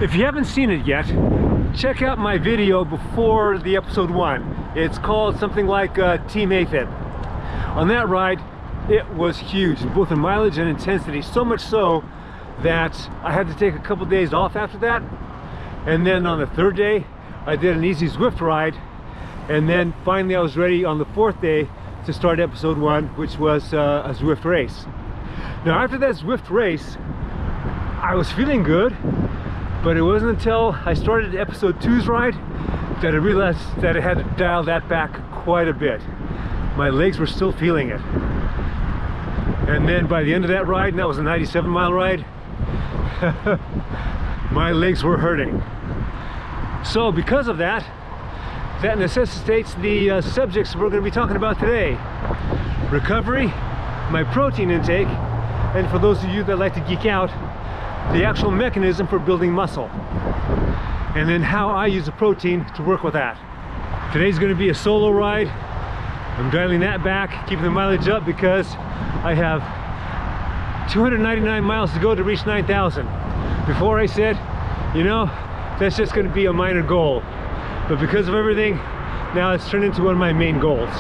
If you haven't seen it yet, check out my video before the episode 1. It's called something like Team AFib. On that ride, it was huge, both in mileage and intensity, so much so that I had to take a couple days off after that. And then on the 3rd day, I did an easy Zwift ride, and then finally I was ready on the 4th day to start episode 1, which was a Zwift race. Now after that Zwift race, I was feeling good, but it wasn't until I started episode 2's ride that I realized that I had to dial that back quite a bit. My legs were still feeling it. And then by the end of that ride, and that was a 97-mile ride, my legs were hurting. So because of that, that necessitates the subjects we're going to be talking about today. Recovery, my protein intake, and for those of you that like to geek out, the actual mechanism for building muscle. And then how I use the protein to work with that. Today's going to be a solo ride. I'm dialing that back, keeping the mileage up because I have 299 miles to go to reach 9,000. Before I said, you know, that's just going to be a minor goal. But because of everything, now it's turned into one of my main goals.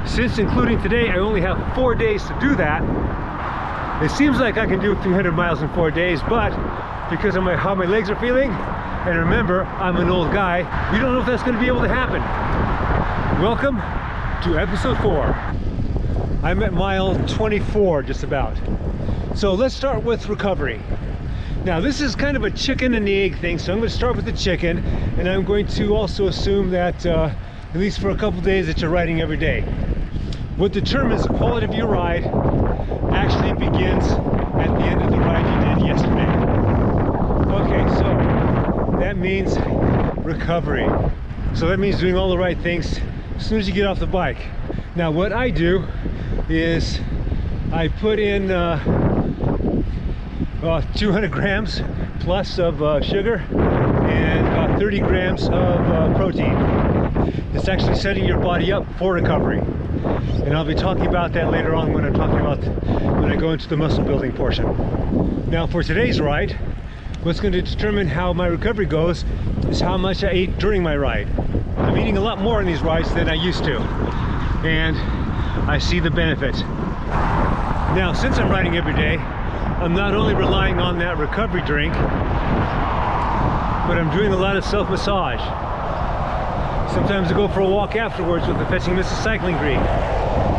Since including today, I only have 4 days to do that. It seems like I can do 300 miles in 4 days, but because of how my legs are feeling, and remember, I'm an old guy, we don't know if that's going to be able to happen. Welcome to episode 4. I'm at mile 24, just about. So let's start with recovery. Now this is kind of a chicken and the egg thing, so I'm going to start with the chicken, and I'm going to also assume that at least for a couple days that you're riding every day. What determines the quality of your ride actually begins at the end of the ride you did yesterday. Okay, so that means recovery. So that means doing all the right things as soon as you get off the bike. Now what I do is I put in 200 grams plus of sugar and about 30 grams of protein. It's actually setting your body up for recovery. And I'll be talking about that later on when I go into the muscle building portion. Now for today's ride, what's going to determine how my recovery goes is how much I ate during my ride. I'm eating a lot more in these rides than I used to, and I see the benefit. Now since I'm riding every day, I'm not only relying on that recovery drink, but I'm doing a lot of self-massage. Sometimes I go for a walk afterwards with the Fetching Mrs. Cycling Greek.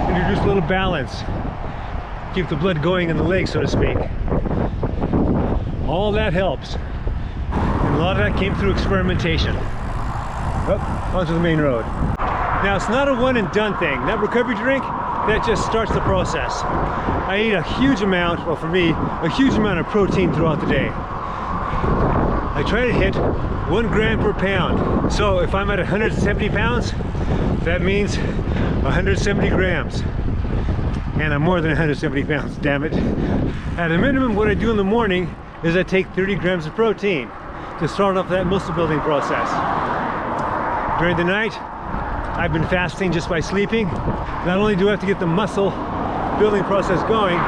Introduce a little balance. Keep the blood going in the legs, so to speak. All that helps. And a lot of that came through experimentation. Up onto the main road. Now it's not a one and done thing. That recovery drink, that just starts the process. I eat a huge amount, well for me, a huge amount of protein throughout the day. I try to hit 1 gram per pound. So if I'm at 170 pounds, that means 170 grams. And I'm more than 170 pounds, damn it. At a minimum, what I do in the morning is I take 30 grams of protein to start off that muscle building process. During the night, I've been fasting just by sleeping. Not only do I have to get the muscle building process going,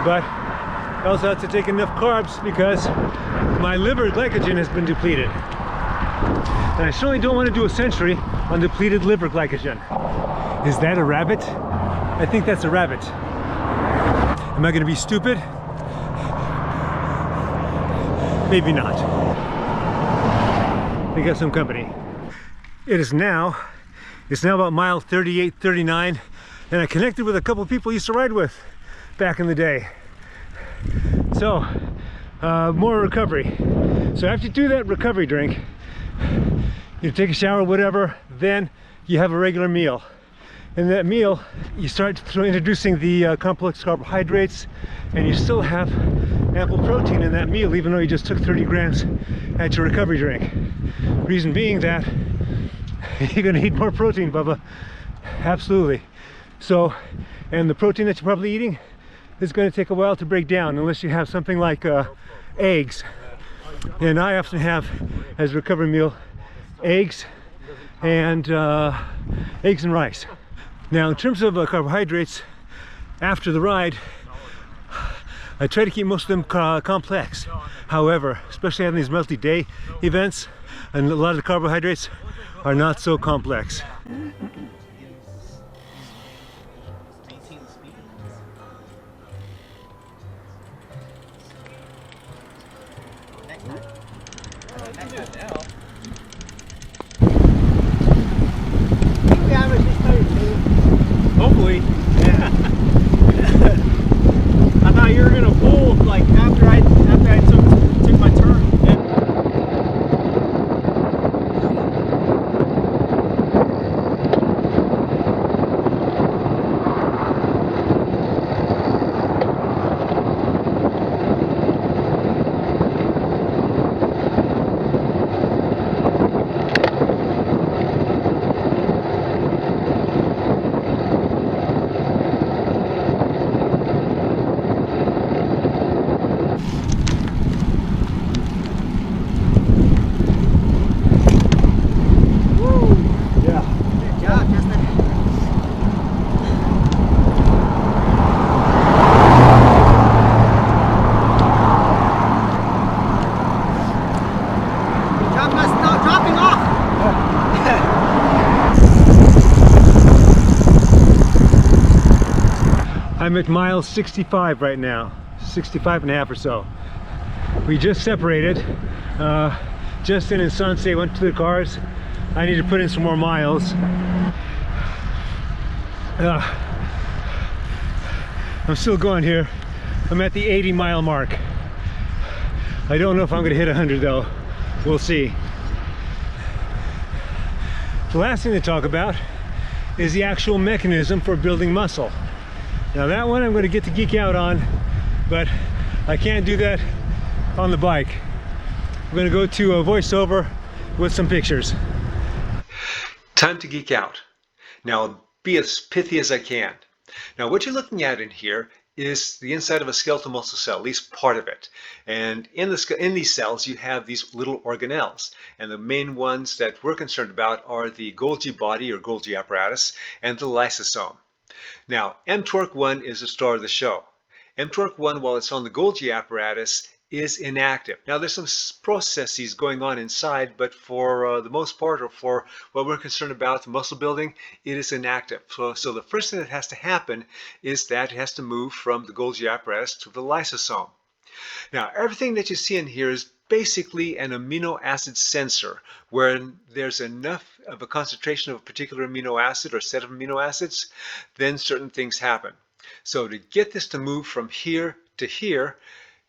but I also have to take enough carbs because my liver glycogen has been depleted. And I certainly don't want to do a century on depleted liver glycogen. Is that a rabbit? I think that's a rabbit. Am I going to be stupid? Maybe not. They got some company. It's now about mile 38, 39, and I connected with a couple of people I used to ride with back in the day. So, more recovery. So after you do that recovery drink, you take a shower, whatever, then you have a regular meal. In that meal, you start introducing the complex carbohydrates, and you still have ample protein in that meal, even though you just took 30 grams at your recovery drink. Reason being that you're gonna eat more protein, Bubba. Absolutely. So, and the protein that you're probably eating is gonna take a while to break down, unless you have something like eggs. And I often have, as a recovery meal, eggs and rice. Now in terms of carbohydrates, after the ride, I try to keep most of them complex. However, especially on these multi-day events, and a lot of the carbohydrates are not so complex. Hopefully. Yeah. I thought you were gonna pull like after I took my turn. I'm at mile 65 right now, 65 and a half or so. We just separated. Justin and Sanse went to their cars. I need to put in some more miles. I'm still going here. I'm at the 80-mile mark. I don't know if I'm going to hit 100 though. We'll see. The last thing to talk about is the actual mechanism for building muscle. Now that one I'm going to get to geek out on, but I can't do that on the bike. I'm going to go to a voiceover with some pictures. Time to geek out. Now I'll be as pithy as I can. Now what you're looking at in here is the inside of a skeletal muscle cell, at least part of it. And in these cells you have these little organelles. And the main ones that we're concerned about are the Golgi body or Golgi apparatus and the lysosome. Now, mTORC1 is the star of the show. mTORC1, while it's on the Golgi apparatus, is inactive. Now, there's some processes going on inside, but for the most part, or for what we're concerned about, muscle building, it is inactive. So the first thing that has to happen is that it has to move from the Golgi apparatus to the lysosome. Now, everything that you see in here is basically an amino acid sensor, where there's enough of a concentration of a particular amino acid or set of amino acids, then certain things happen. So to get this to move from here to here,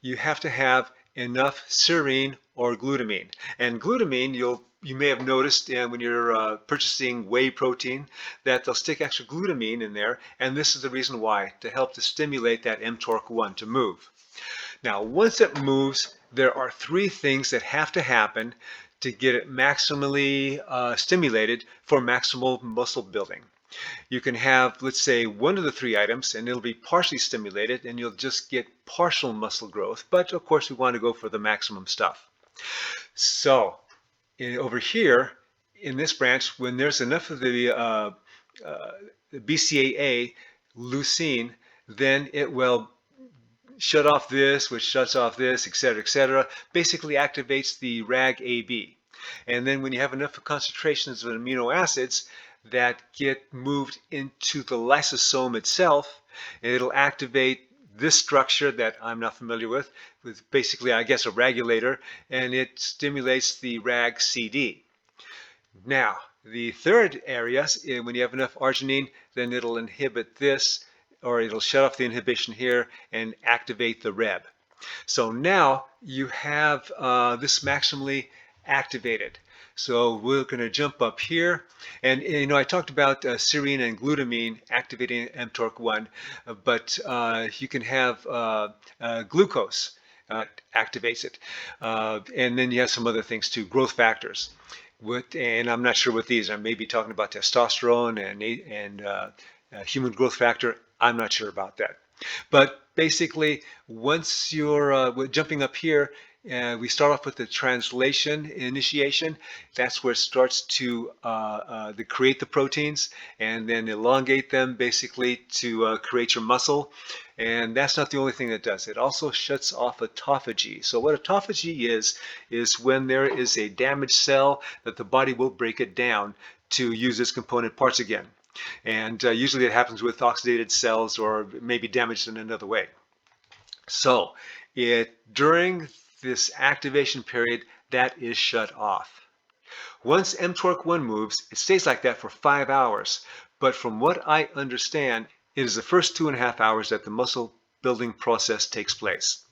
you have to have enough serine or glutamine. And glutamine, you may have noticed when you're purchasing whey protein that they'll stick extra glutamine in there, and this is the reason why, to help to stimulate that mTORC1 to move. Now, once it moves, there are three things that have to happen to get it maximally stimulated for maximal muscle building. You can have, let's say, one of the three items and it'll be partially stimulated and you'll just get partial muscle growth. But of course, we want to go for the maximum stuff. So over here in this branch, when there's enough of the BCAA, leucine, then it will shut off this, which shuts off this, etc., basically activates the RAG-AB. And then when you have enough concentrations of amino acids that get moved into the lysosome itself, it'll activate this structure that I'm not familiar with basically, I guess, a regulator, and it stimulates the RAG-CD. Now, the third area, when you have enough arginine, then it'll inhibit this, or it'll shut off the inhibition here and activate the REB. So now you have this maximally activated. So we're going to jump up here, and I talked about serine and glutamine activating mTORC1, but you can have glucose activates it, and then you have some other things too, growth factors. And I'm not sure what these are. I may be talking about testosterone and human growth factor. I'm not sure about that. But basically, once you're jumping up here, We start off with the translation initiation. That's where it starts to create the proteins and then elongate them basically to create your muscle. And that's not the only thing that does it. It also shuts off autophagy. So what autophagy is when there is a damaged cell that the body will break it down to use its component parts again. And usually it happens with oxidated cells or maybe damaged in another way. So during this activation period, that is shut off. Once mTORC1 moves, it stays like that for 5 hours. But from what I understand, it is the first 2.5 hours that the muscle building process takes place.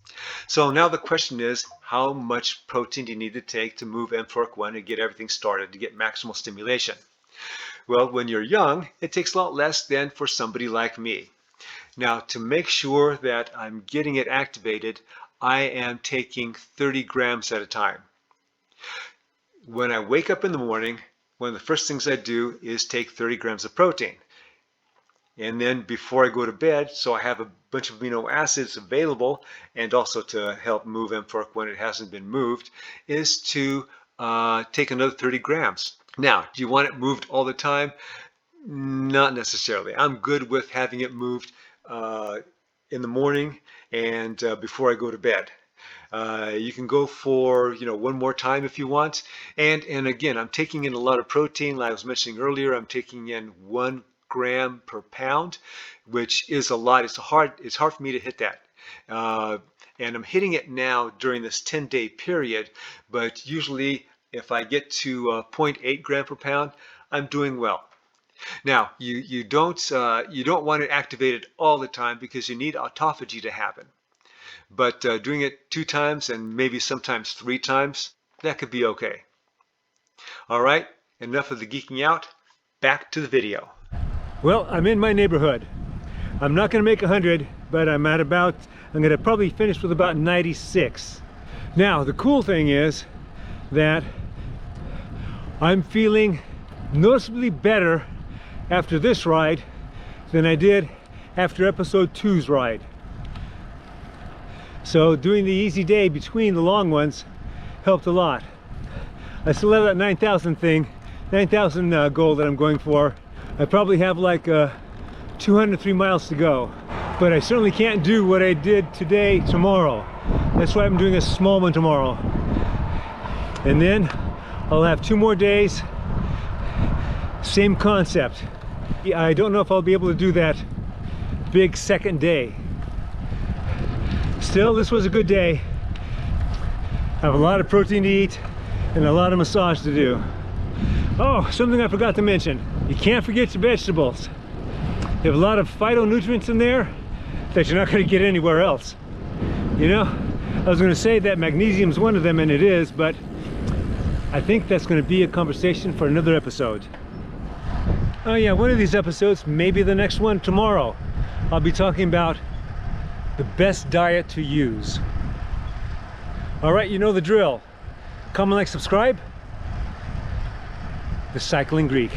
So now the question is, how much protein do you need to take to move mTORC1 and get everything started, to get maximal stimulation? Well, when you're young, it takes a lot less than for somebody like me. Now, to make sure that I'm getting it activated, I am taking 30 grams at a time. When I wake up in the morning, one of the first things I do is take 30 grams of protein. And then before I go to bed, so I have a bunch of amino acids available, and also to help move mTORC when it hasn't been moved, is to take another 30 grams. Now, do you want it moved all the time? Not necessarily. I'm good with having it moved in the morning and before I go to bed. You can go for one more time if you want. And again, I'm taking in a lot of protein. Like I was mentioning earlier, I'm taking in 1 gram per pound, which is a lot. It's hard for me to hit that. And I'm hitting it now during this 10-day period, but usually if I get to 0.8 gram per pound, I'm doing well. Now, you don't want it activated all the time because you need autophagy to happen. But doing it 2 times and maybe sometimes 3 times, that could be okay. All right, enough of the geeking out. Back to the video. Well, I'm in my neighborhood. I'm not going to make 100, but I'm going to probably finish with about 96. Now, the cool thing is that I'm feeling noticeably better after this ride than I did after episode 2's ride. So doing the easy day between the long ones helped a lot. I still have that 9,000 goal that I'm going for. I probably have like 203 miles to go, but I certainly can't do what I did today tomorrow. That's why I'm doing a small one tomorrow. And then I'll have 2 more days, same concept. I don't know if I'll be able to do that big second day. Still, this was a good day. I have a lot of protein to eat and a lot of massage to do. Oh, something I forgot to mention. You can't forget your vegetables. You have a lot of phytonutrients in there that you're not going to get anywhere else. You know, I was going to say that magnesium is one of them, and it is, but I think that's going to be a conversation for another episode. Oh yeah, one of these episodes, maybe the next one tomorrow, I'll be talking about the best diet to use. All right, you know the drill. Comment, like, subscribe. The Cycling Greek.